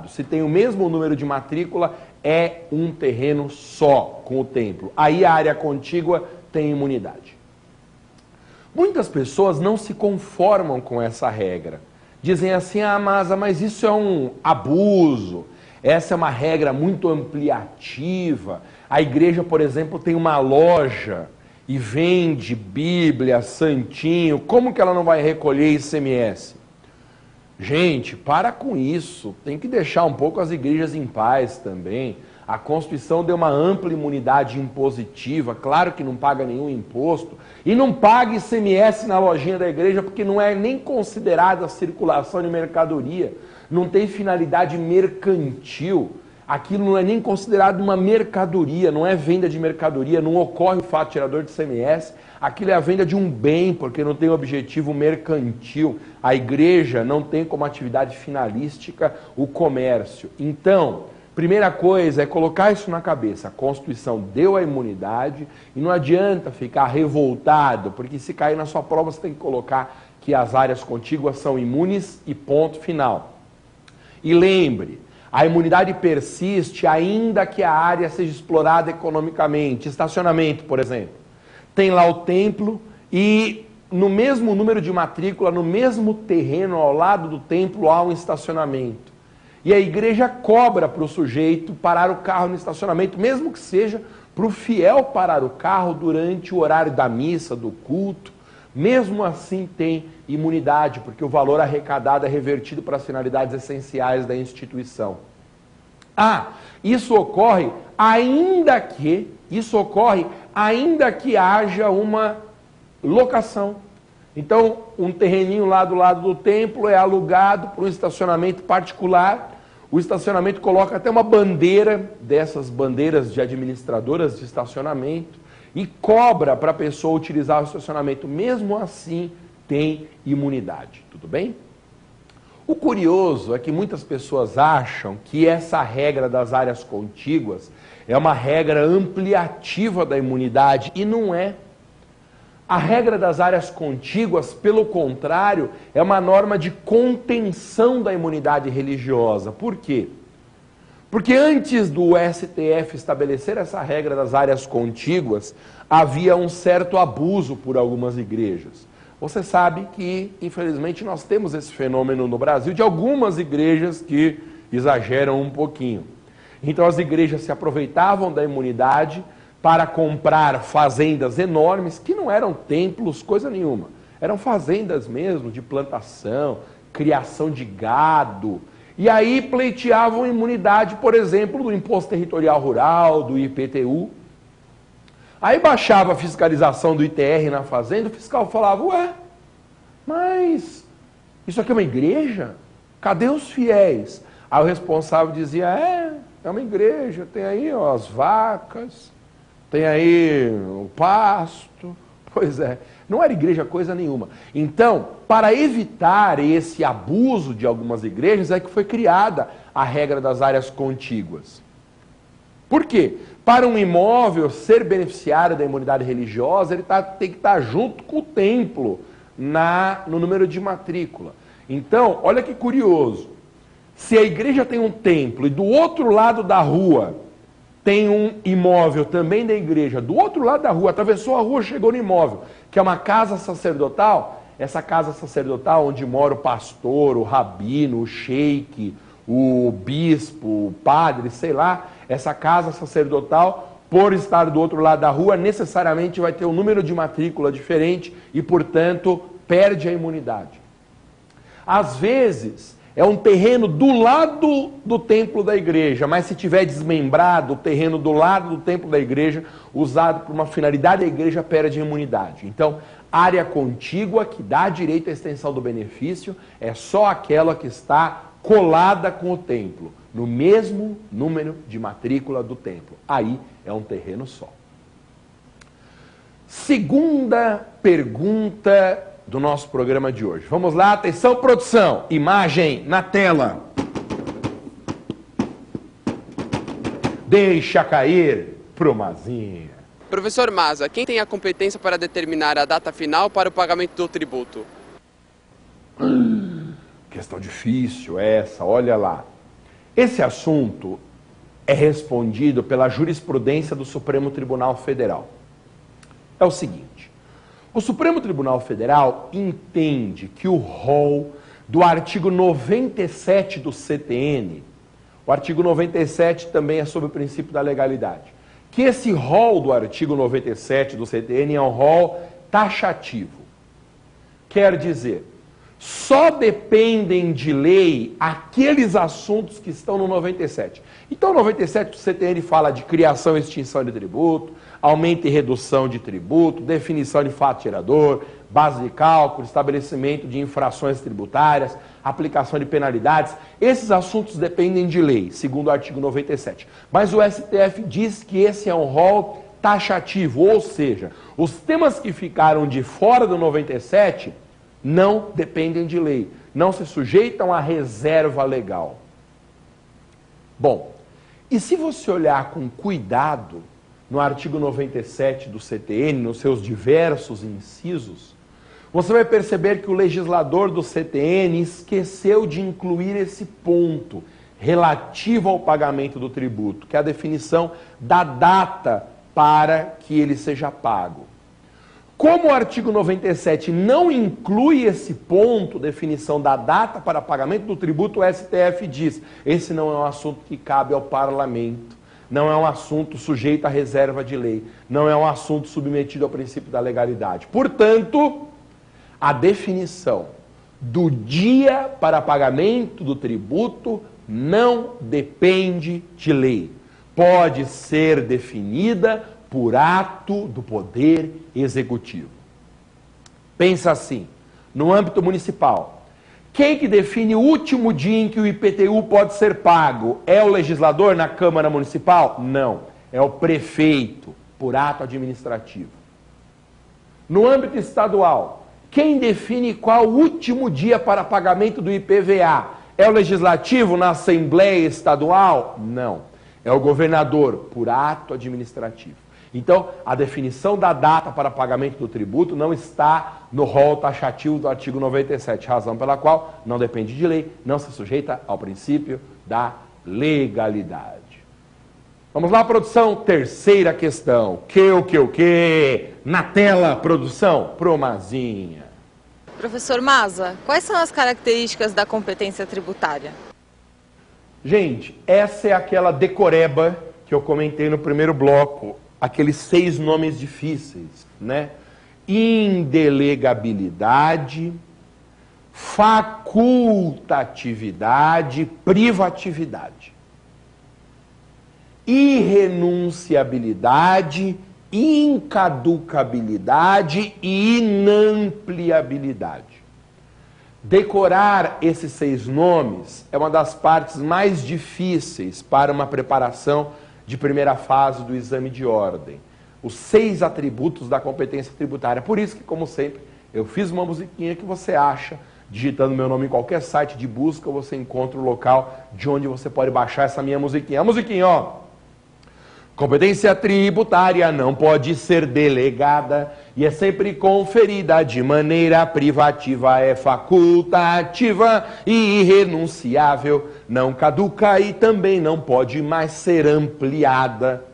Se tem o mesmo número de matrícula, é um terreno só com o templo. Aí a área contígua tem imunidade. Muitas pessoas não se conformam com essa regra. Dizem assim, mas isso é um abuso, essa é uma regra muito ampliativa. A igreja, por exemplo, tem uma loja e vende Bíblia, santinho, como que ela não vai recolher ICMS? Gente, para com isso, tem que deixar um pouco as igrejas em paz também. A Constituição deu uma ampla imunidade impositiva, claro que não paga nenhum imposto, e não paga ICMS na lojinha da igreja, porque não é nem considerada circulação de mercadoria, não tem finalidade mercantil, aquilo não é nem considerado uma mercadoria, não é venda de mercadoria, não ocorre o fato tirador de ICMS, aquilo é a venda de um bem, porque não tem objetivo mercantil. A igreja não tem como atividade finalística o comércio. Então, primeira coisa é colocar isso na cabeça. A Constituição deu a imunidade e não adianta ficar revoltado, porque se cair na sua prova você tem que colocar que as áreas contíguas são imunes e ponto final. E lembre, a imunidade persiste ainda que a área seja explorada economicamente. Estacionamento, por exemplo. Tem lá o templo e no mesmo número de matrícula, no mesmo terreno ao lado do templo há um estacionamento. E a igreja cobra para o sujeito parar o carro no estacionamento, mesmo que seja para o fiel parar o carro durante o horário da missa, do culto. Mesmo assim tem imunidade, porque o valor arrecadado é revertido para as finalidades essenciais da instituição. Isso ocorre ainda que haja uma locação. Então, um terreninho lá do lado do templo é alugado para um estacionamento particular. O estacionamento coloca até uma bandeira, dessas bandeiras de administradoras de estacionamento, e cobra para a pessoa utilizar o estacionamento. Mesmo assim, tem imunidade. Tudo bem? O curioso é que muitas pessoas acham que essa regra das áreas contíguas é uma regra ampliativa da imunidade, e não é. A regra das áreas contíguas, pelo contrário, é uma norma de contenção da imunidade religiosa. Por quê? Porque antes do STF estabelecer essa regra das áreas contíguas, havia um certo abuso por algumas igrejas. Você sabe que, infelizmente, nós temos esse fenômeno no Brasil de algumas igrejas que exageram um pouquinho. Então as igrejas se aproveitavam da imunidade para comprar fazendas enormes, que não eram templos, coisa nenhuma. Eram fazendas mesmo, de plantação, criação de gado. E aí pleiteavam imunidade, por exemplo, do Imposto Territorial Rural, do IPTU. Aí baixava a fiscalização do ITR na fazenda, o fiscal falava, mas isso aqui é uma igreja? Cadê os fiéis? Aí o responsável dizia, é uma igreja, tem aí as vacas, tem aí o pasto. Pois é, não era igreja coisa nenhuma. Então, para evitar esse abuso de algumas igrejas, é que foi criada a regra das áreas contíguas. Por quê? Para um imóvel ser beneficiário da imunidade religiosa, ele tem que estar junto com o templo no número de matrícula. Então, olha que curioso. Se a igreja tem um templo e do outro lado da rua tem um imóvel também da igreja, do outro lado da rua, atravessou a rua, chegou no imóvel, que é uma casa sacerdotal, essa casa sacerdotal onde mora o pastor, o rabino, o sheik, o bispo, o padre, sei lá, essa casa sacerdotal, por estar do outro lado da rua, necessariamente vai ter um número de matrícula diferente e, portanto, perde a imunidade. Às vezes, é um terreno do lado do templo da igreja, mas se tiver desmembrado, o terreno do lado do templo da igreja, usado por uma finalidade da igreja, perde a imunidade. Então, área contígua que dá direito à extensão do benefício é só aquela que está colada com o templo, no mesmo número de matrícula do templo. Aí é um terreno só. Segunda pergunta do nosso programa de hoje. Vamos lá, atenção produção, imagem na tela. Deixa cair pro Mazinha. Professor Maza, quem tem a competência para determinar a data final para o pagamento do tributo? Questão difícil essa, olha lá. Esse assunto é respondido pela jurisprudência do Supremo Tribunal Federal. É o seguinte, o Supremo Tribunal Federal entende que o rol do artigo 97 do CTN, o artigo 97 também é sobre o princípio da legalidade, que esse rol do artigo 97 do CTN é um rol taxativo. Quer dizer, só dependem de lei aqueles assuntos que estão no 97. Então, o 97 do CTN fala de criação e extinção de tributo, aumento e redução de tributo, definição de fato gerador, base de cálculo, estabelecimento de infrações tributárias, aplicação de penalidades. Esses assuntos dependem de lei, segundo o artigo 97. Mas o STF diz que esse é um rol taxativo, ou seja, os temas que ficaram de fora do 97 não dependem de lei, não se sujeitam à reserva legal. Bom, e se você olhar com cuidado no artigo 97 do CTN, nos seus diversos incisos, você vai perceber que o legislador do CTN esqueceu de incluir esse ponto relativo ao pagamento do tributo, que é a definição da data para que ele seja pago. Como o artigo 97 não inclui esse ponto, definição da data para pagamento do tributo, o STF diz, esse não é um assunto que cabe ao parlamento, não é um assunto sujeito à reserva de lei, não é um assunto submetido ao princípio da legalidade. Portanto, a definição do dia para pagamento do tributo não depende de lei. Pode ser definida por ato do Poder Executivo. Pensa assim, no âmbito municipal, quem que define o último dia em que o IPTU pode ser pago? É o legislador na Câmara Municipal? Não, é o prefeito, por ato administrativo. No âmbito estadual, quem define qual o último dia para pagamento do IPVA? É o legislativo na Assembleia Estadual? Não, é o governador, por ato administrativo. Então, a definição da data para pagamento do tributo não está no rol taxativo do artigo 97, razão pela qual não depende de lei, não se sujeita ao princípio da legalidade. Vamos lá, produção, terceira questão. Que? Na tela, produção, Promazinha. Professor Maza, quais são as características da competência tributária? Gente, essa é aquela decoreba que eu comentei no primeiro bloco. Aqueles 6 nomes difíceis, né? Indelegabilidade, facultatividade, privatividade. Irrenunciabilidade, incaducabilidade e inampliabilidade. Decorar esses 6 nomes é uma das partes mais difíceis para uma preparação de primeira fase do exame de ordem. Os 6 atributos da competência tributária. Por isso que, como sempre, eu fiz uma musiquinha que você acha, digitando meu nome em qualquer site de busca, você encontra o local de onde você pode baixar essa minha musiquinha. A musiquinha, ó. Competência tributária não pode ser delegada e é sempre conferida de maneira privativa, é facultativa e irrenunciável, não caduca e também não pode mais ser ampliada.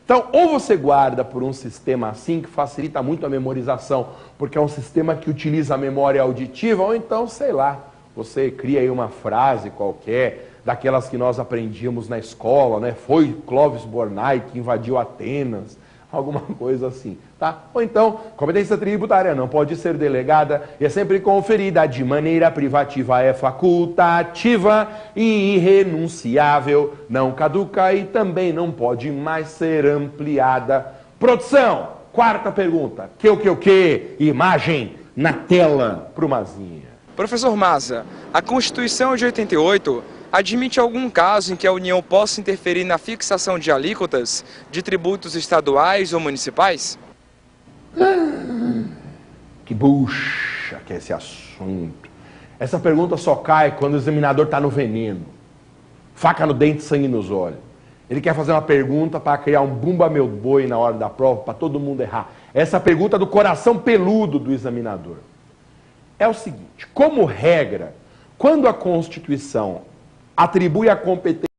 Então, ou você guarda por um sistema assim, que facilita muito a memorização, porque é um sistema que utiliza a memória auditiva, ou então, sei lá, você cria aí uma frase qualquer, daquelas que nós aprendíamos na escola, né? Foi Clovis Bornai que invadiu Atenas, alguma coisa assim, tá? Ou então, competência tributária não pode ser delegada e é sempre conferida de maneira privativa, é facultativa e irrenunciável, não caduca e também não pode mais ser ampliada. Produção, quarta pergunta. Que? Imagem na tela, Promazinha. Professor Maza, a Constituição de 88 admite algum caso em que a União possa interferir na fixação de alíquotas de tributos estaduais ou municipais? Que bucha que é esse assunto. Essa pergunta só cai quando o examinador está no veneno. Faca no dente, sangue nos olhos. Ele quer fazer uma pergunta para criar um bumba meu boi na hora da prova, para todo mundo errar. Essa pergunta é do coração peludo do examinador. É o seguinte, como regra, quando a Constituição atribui a competência